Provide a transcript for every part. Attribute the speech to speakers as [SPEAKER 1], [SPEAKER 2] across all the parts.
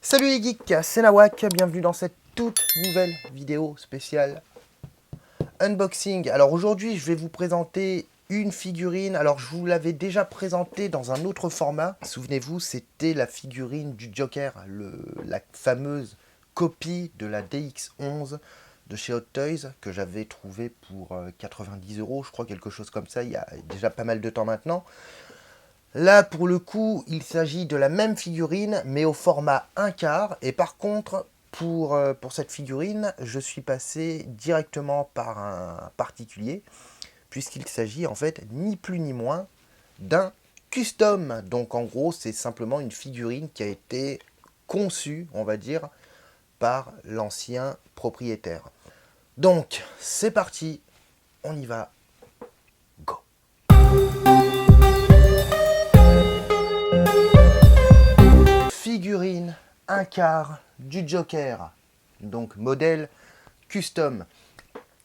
[SPEAKER 1] Salut les geeks, c'est Nawak, bienvenue dans cette toute nouvelle vidéo spéciale unboxing. Alors aujourd'hui je vais vous présenter une figurine, alors je vous l'avais déjà présentée dans un autre format. Souvenez-vous, c'était la figurine du Joker, la fameuse copie de la DX11 de chez Hot Toys que j'avais trouvé pour 90 €, je crois, quelque chose comme ça, il y a déjà pas mal de temps maintenant. Là, pour le coup, il s'agit de la même figurine, mais au format 1/4. Et par contre, pour cette figurine, je suis passé directement par un particulier, puisqu'il s'agit en fait ni plus ni moins d'un custom. Donc en gros, c'est simplement une figurine qui a été conçue, on va dire, par l'ancien propriétaire. Donc, c'est parti, on y va, go! Figurine 1/4 du Joker, donc modèle custom.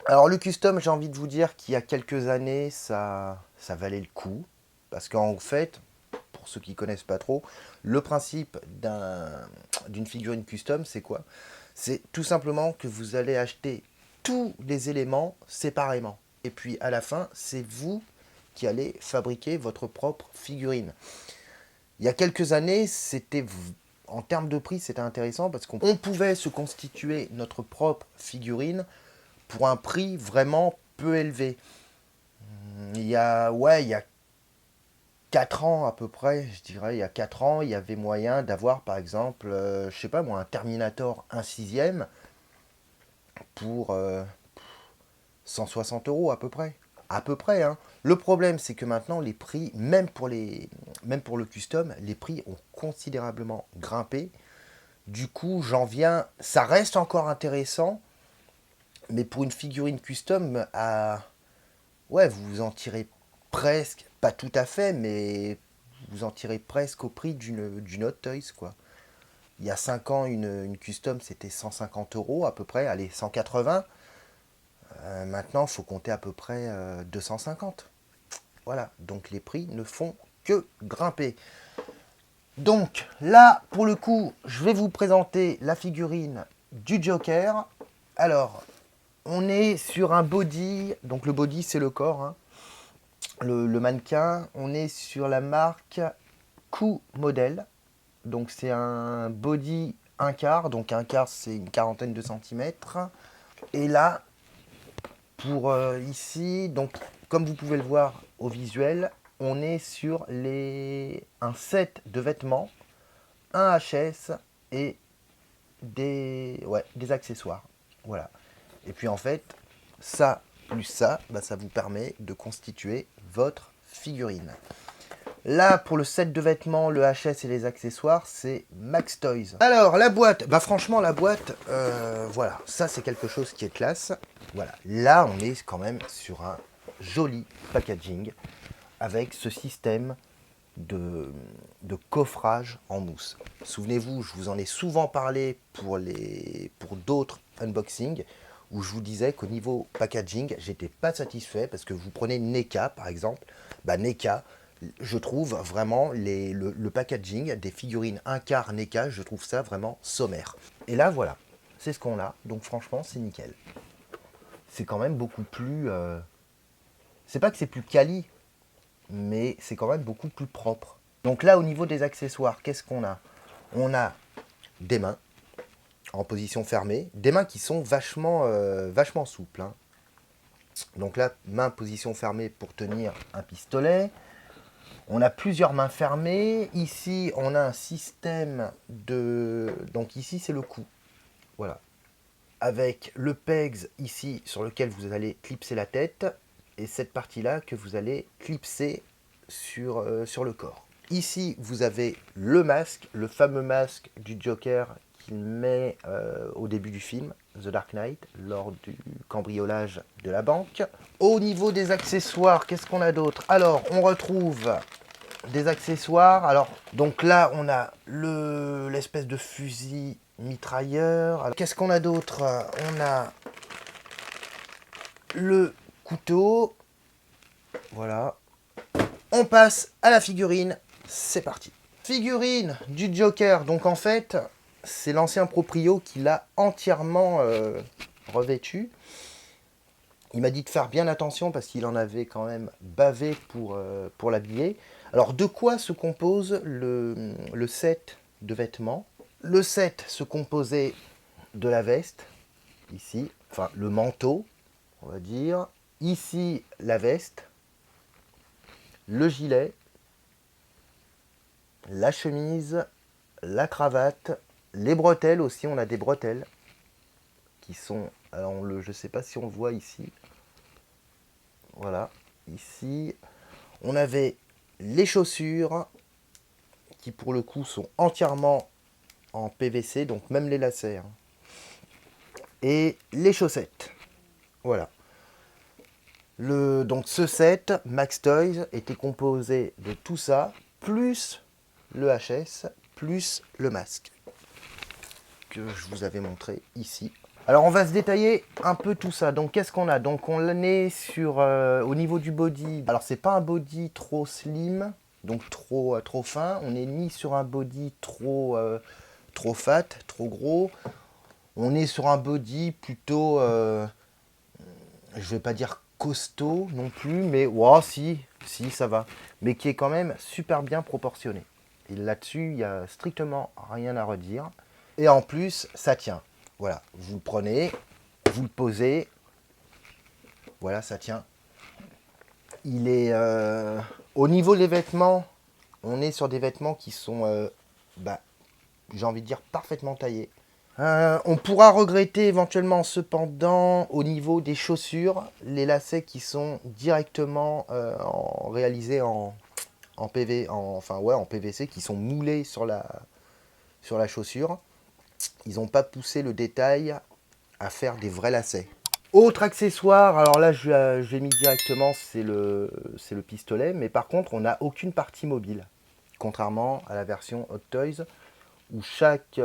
[SPEAKER 1] Alors le custom, j'ai envie de vous dire qu'il y a quelques années, ça valait le coup, parce qu'en fait, pour ceux qui connaissent pas trop, le principe d'une figurine custom, c'est quoi? C'est tout simplement que vous allez acheter tous les éléments séparément, et puis à la fin, c'est vous qui allez fabriquer votre propre figurine. Il y a quelques années, en termes de prix, c'était intéressant parce qu'on pouvait se constituer notre propre figurine pour un prix vraiment peu élevé. Il y a 4 ans à peu près, je dirais, il y a 4 ans, il y avait moyen d'avoir par exemple, je sais pas moi, un Terminator 1/6 pour 160 € à peu près. À peu près, hein. Le problème, c'est que maintenant, les prix, même pour le custom, les prix ont considérablement grimpé. Du coup, ça reste encore intéressant, mais pour une figurine custom, ouais, vous en tirez presque, pas tout à fait, mais vous en tirez presque au prix d'une Hot Toys, quoi. Il y a 5 ans, une custom, c'était 150 € à peu près, allez, 180. Maintenant, il faut compter à peu près 250. Voilà, donc les prix ne font que grimper. Donc là, pour le coup, je vais vous présenter la figurine du Joker. Alors, on est sur un body, donc le body c'est le corps, hein, le mannequin. On est sur la marque Q Model. Donc c'est un body 1/4, donc 1/4 c'est une quarantaine de centimètres. Et là, pour ici, donc comme vous pouvez le voir au visuel, on est sur un set de vêtements, un HS et des accessoires. Voilà. Et puis en fait, ça plus ça, bah, ça vous permet de constituer votre figurine. Là, pour le set de vêtements, le HS et les accessoires, c'est Max Toys. Alors, la boîte, bah franchement, la boîte, voilà, ça c'est quelque chose qui est classe. Voilà, là, on est quand même sur un joli packaging avec ce système de coffrage en mousse. Souvenez-vous, je vous en ai souvent parlé pour d'autres unboxings, où je vous disais qu'au niveau packaging, j'étais pas satisfait, parce que vous prenez NECA par exemple, bah NECA, je trouve vraiment le packaging des figurines 1/4 NECA, je trouve ça vraiment sommaire. Et là voilà, c'est ce qu'on a, donc franchement c'est nickel. C'est quand même beaucoup plus... c'est pas que c'est plus quali, mais c'est quand même beaucoup plus propre. Donc là, au niveau des accessoires, qu'est-ce qu'on a? On a des mains en position fermée, des mains qui sont vachement souples, hein. Donc là, main position fermée pour tenir un pistolet. On a plusieurs mains fermées. Ici, on a un système de... Donc ici, c'est le cou. Voilà. Avec le pegs ici, sur lequel vous allez clipser la tête. Et cette partie-là que vous allez clipser sur le corps. Ici, vous avez le masque, le fameux masque du Joker qu'il met au début du film, The Dark Knight, lors du cambriolage de la banque. Au niveau des accessoires, qu'est-ce qu'on a d'autre? Alors, on retrouve des accessoires. Alors, donc là, on a l'espèce de fusil mitrailleur. Qu'est-ce qu'on a d'autre? On a le couteau. Voilà. On passe à la figurine. C'est parti. Figurine du Joker. Donc en fait, c'est l'ancien proprio qui l'a entièrement revêtu. Il m'a dit de faire bien attention parce qu'il en avait quand même bavé pour l'habiller. Alors de quoi se compose le set de vêtements? Le set se composait de la veste, ici, enfin le manteau, on va dire. Ici, la veste, le gilet, la chemise, la cravate, les bretelles aussi, on a des bretelles qui sont, alors je ne sais pas si on le voit ici, voilà, ici, on avait les chaussures qui pour le coup sont entièrement en PVC, donc même les lacets, hein. Et les chaussettes, voilà. Donc ce set, Max Toys, était composé de tout ça, plus le HS, plus le masque, que je vous avais montré ici. Alors on va se détailler un peu tout ça. Donc qu'est-ce qu'on a? Donc on est sur, au niveau du body, alors c'est pas un body trop slim, donc trop fin. On n'est ni sur un body trop fat, trop gros. On est sur un body plutôt, je vais pas dire costaud non plus, mais wow, si ça va. Mais qui est quand même super bien proportionné. Et là-dessus, il n'y a strictement rien à redire. Et en plus, ça tient. Voilà, vous le prenez, vous le posez. Voilà, ça tient. Il est au niveau des vêtements, on est sur des vêtements qui sont, j'ai envie de dire, parfaitement taillés. On pourra regretter éventuellement cependant au niveau des chaussures, les lacets qui sont directement réalisés en PVC, qui sont moulés sur la chaussure. Ils n'ont pas poussé le détail à faire des vrais lacets. Autre accessoire, alors là j'ai mis directement, c'est le pistolet, mais par contre on n'a aucune partie mobile, contrairement à la version Hot Toys, où chaque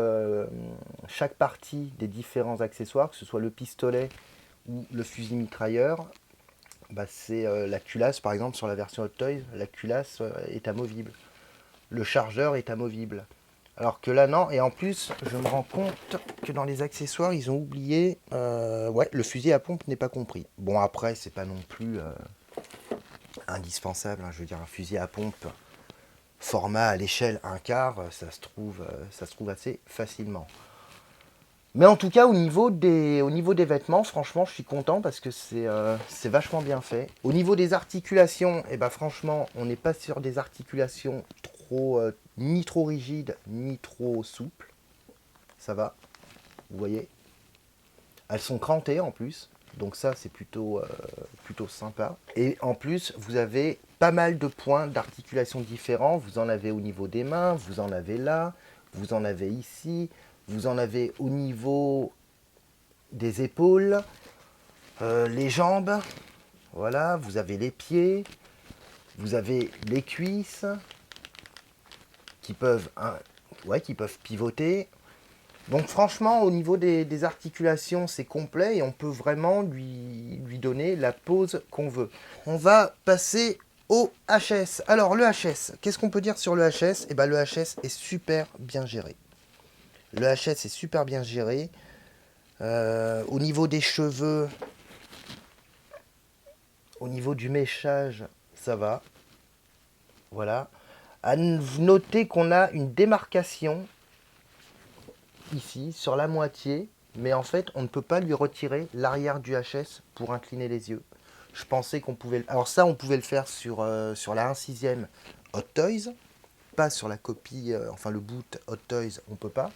[SPEAKER 1] partie des différents accessoires, que ce soit le pistolet ou le fusil mitrailleur, c'est la culasse par exemple sur la version Hot Toys, la culasse est amovible. Le chargeur est amovible. Alors que là non, et en plus je me rends compte que dans les accessoires ils ont oublié, le fusil à pompe n'est pas compris. Bon après c'est pas non plus indispensable, hein, je veux dire un fusil à pompe format à l'échelle 1/4, ça se trouve assez facilement. Mais en tout cas, au niveau des vêtements, franchement, je suis content parce que c'est vachement bien fait. Au niveau des articulations, franchement, on n'est pas sur des articulations ni trop rigides, ni trop souples. Ça va, vous voyez. Elles sont crantées en plus, donc ça, c'est plutôt sympa. Et en plus, vous avez pas mal de points d'articulation différents. Vous en avez au niveau des mains, vous en avez là, vous en avez ici. Vous en avez au niveau des épaules, les jambes, voilà, vous avez les pieds, vous avez les cuisses qui peuvent pivoter. Donc franchement, au niveau des articulations, c'est complet et on peut vraiment lui donner la pose qu'on veut. On va passer au HS. Alors le HS, qu'est-ce qu'on peut dire sur le HS? Le HS est super bien géré. Le HS est super bien géré. Au niveau des cheveux, au niveau du méchage, ça va. Voilà. À noter qu'on a une démarcation ici, sur la moitié. Mais en fait, on ne peut pas lui retirer l'arrière du HS pour incliner les yeux. Je pensais qu'on pouvait... Alors ça, on pouvait le faire sur la 1/6 Hot Toys. Pas sur la copie, le boot Hot Toys, on peut pas.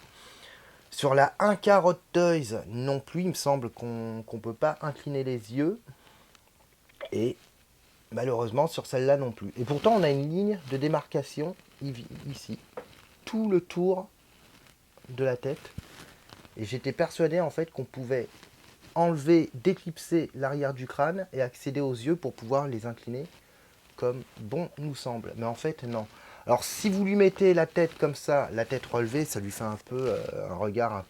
[SPEAKER 1] Sur la 1/4 Hot Toys non plus, il me semble qu'on ne peut pas incliner les yeux. Et malheureusement sur celle-là non plus. Et pourtant on a une ligne de démarcation ici. Tout le tour de la tête. Et j'étais persuadé en fait qu'on pouvait enlever, déclipser l'arrière du crâne et accéder aux yeux pour pouvoir les incliner comme bon nous semble. Mais en fait non. Alors si vous lui mettez la tête comme ça, la tête relevée, ça lui fait un peu un regard un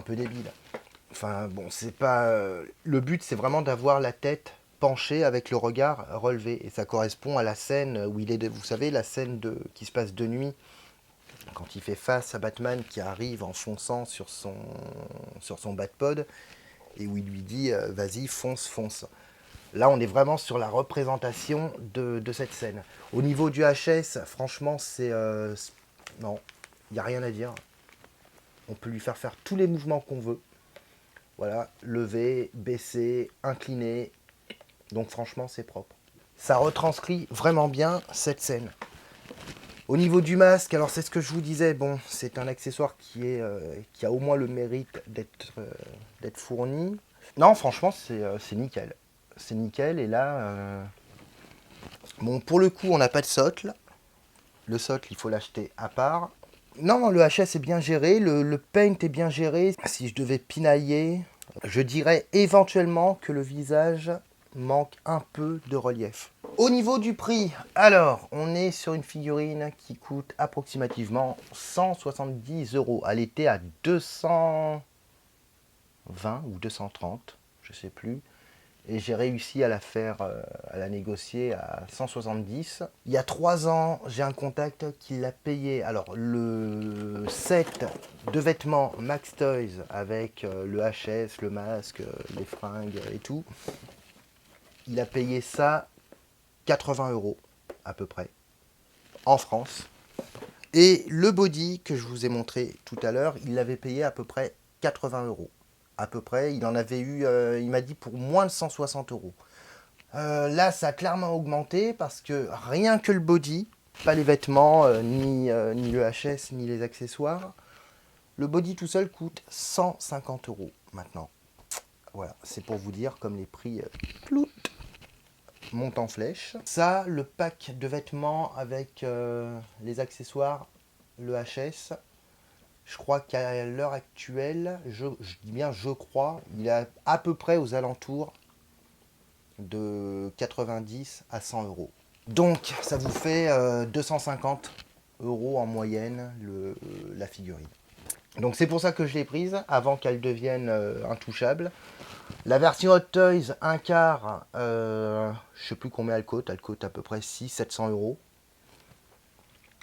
[SPEAKER 1] peu débile. Enfin bon, c'est pas le but, c'est vraiment d'avoir la tête penchée avec le regard relevé et ça correspond à la scène où il est, vous savez, la scène qui se passe de nuit quand il fait face à Batman qui arrive en fonçant sur son Batpod, et où il lui dit vas-y, fonce, fonce. Là, on est vraiment sur la représentation de cette scène. Au niveau du HS, franchement, non, il n'y a rien à dire. On peut lui faire tous les mouvements qu'on veut. Voilà, lever, baisser, incliner. Donc franchement, c'est propre. Ça retranscrit vraiment bien cette scène. Au niveau du masque, alors c'est ce que je vous disais, bon, c'est un accessoire qui a au moins le mérite d'être fourni. Non, franchement, c'est nickel. C'est nickel, et là, bon, pour le coup, on n'a pas de socle. Le socle, il faut l'acheter à part. Non, le HS est bien géré, le paint est bien géré. Si je devais pinailler, je dirais éventuellement que le visage manque un peu de relief. Au niveau du prix, alors, on est sur une figurine qui coûte approximativement 170 €. Elle était à 220 ou 230, je sais plus. Et j'ai réussi à à la négocier à 170. Il y a 3 ans, j'ai un contact qui l'a payé. Alors, le set de vêtements Max Toys avec le HS, le masque, les fringues et tout, il a payé ça 80 € à peu près, en France. Et le body que je vous ai montré tout à l'heure, il l'avait payé à peu près 80 €. À peu près, il en avait eu, il m'a dit pour moins de 160 €. Là, ça a clairement augmenté parce que rien que le body, pas les vêtements, ni le HS, ni les accessoires, le body tout seul coûte 150 € maintenant. Voilà, c'est pour vous dire comme les prix montent en flèche. Ça, le pack de vêtements avec les accessoires, le HS, je crois qu'à l'heure actuelle, je dis bien je crois, il est à peu près aux alentours de 90 à 100 €. Donc ça vous fait 250 € en moyenne la figurine. Donc c'est pour ça que je l'ai prise, avant qu'elle devienne intouchable. La version Hot Toys 1 quart, je sais plus combien elle coûte à peu près 600-700 €.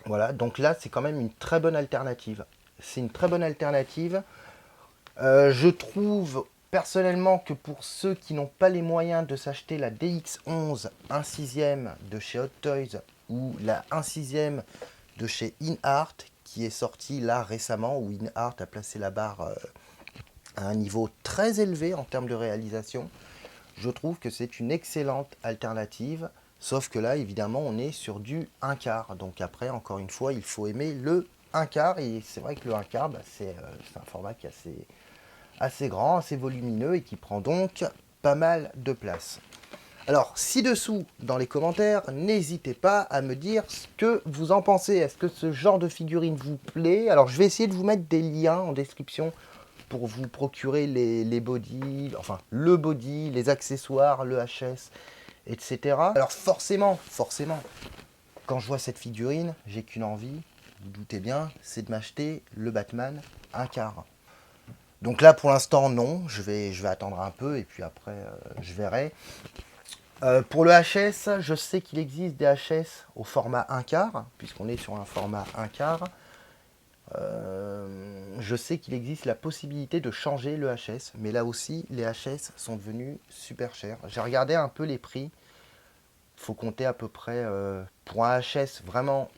[SPEAKER 1] Voilà, donc là c'est quand même une très bonne alternative. C'est une très bonne alternative. Je trouve personnellement que pour ceux qui n'ont pas les moyens de s'acheter la DX11 1/6 de chez Hot Toys ou la 1/6 de chez InArt qui est sortie là récemment, où InArt a placé la barre à un niveau très élevé en termes de réalisation, je trouve que c'est une excellente alternative. Sauf que là, évidemment, on est sur du 1 quart. Donc après, encore une fois, il faut aimer le 1 quart. Et c'est vrai que le 1 quart, bah, c'est un format qui est assez grand, assez volumineux et qui prend donc pas mal de place. Alors, ci-dessous, dans les commentaires, n'hésitez pas à me dire ce que vous en pensez. Est-ce que ce genre de figurine vous plaît? Alors, je vais essayer de vous mettre des liens en description pour vous procurer les bodies, enfin le body, les accessoires, le HS, etc. Alors forcément, quand je vois cette figurine, j'ai qu'une envie, vous doutez bien, c'est de m'acheter le Batman 1 quart. Donc là pour l'instant non, je vais attendre un peu et puis après je verrai. Pour le HS, je sais qu'il existe des HS au format 1 quart, puisqu'on est sur un format 1 quart. Je sais qu'il existe la possibilité de changer le HS, mais là aussi les HS sont devenus super chers. J'ai regardé un peu les prix, il faut compter à peu près, pour un HS vraiment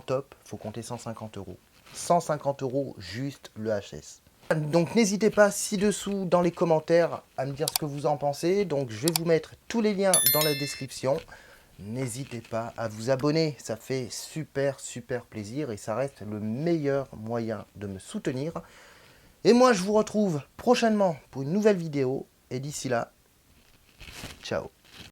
[SPEAKER 1] top, il faut compter 150 €. 150 € juste le HS. Donc n'hésitez pas ci-dessous dans les commentaires à me dire ce que vous en pensez. Donc je vais vous mettre tous les liens dans la description. N'hésitez pas à vous abonner, ça fait super plaisir et ça reste le meilleur moyen de me soutenir. Et moi je vous retrouve prochainement pour une nouvelle vidéo et d'ici là, ciao.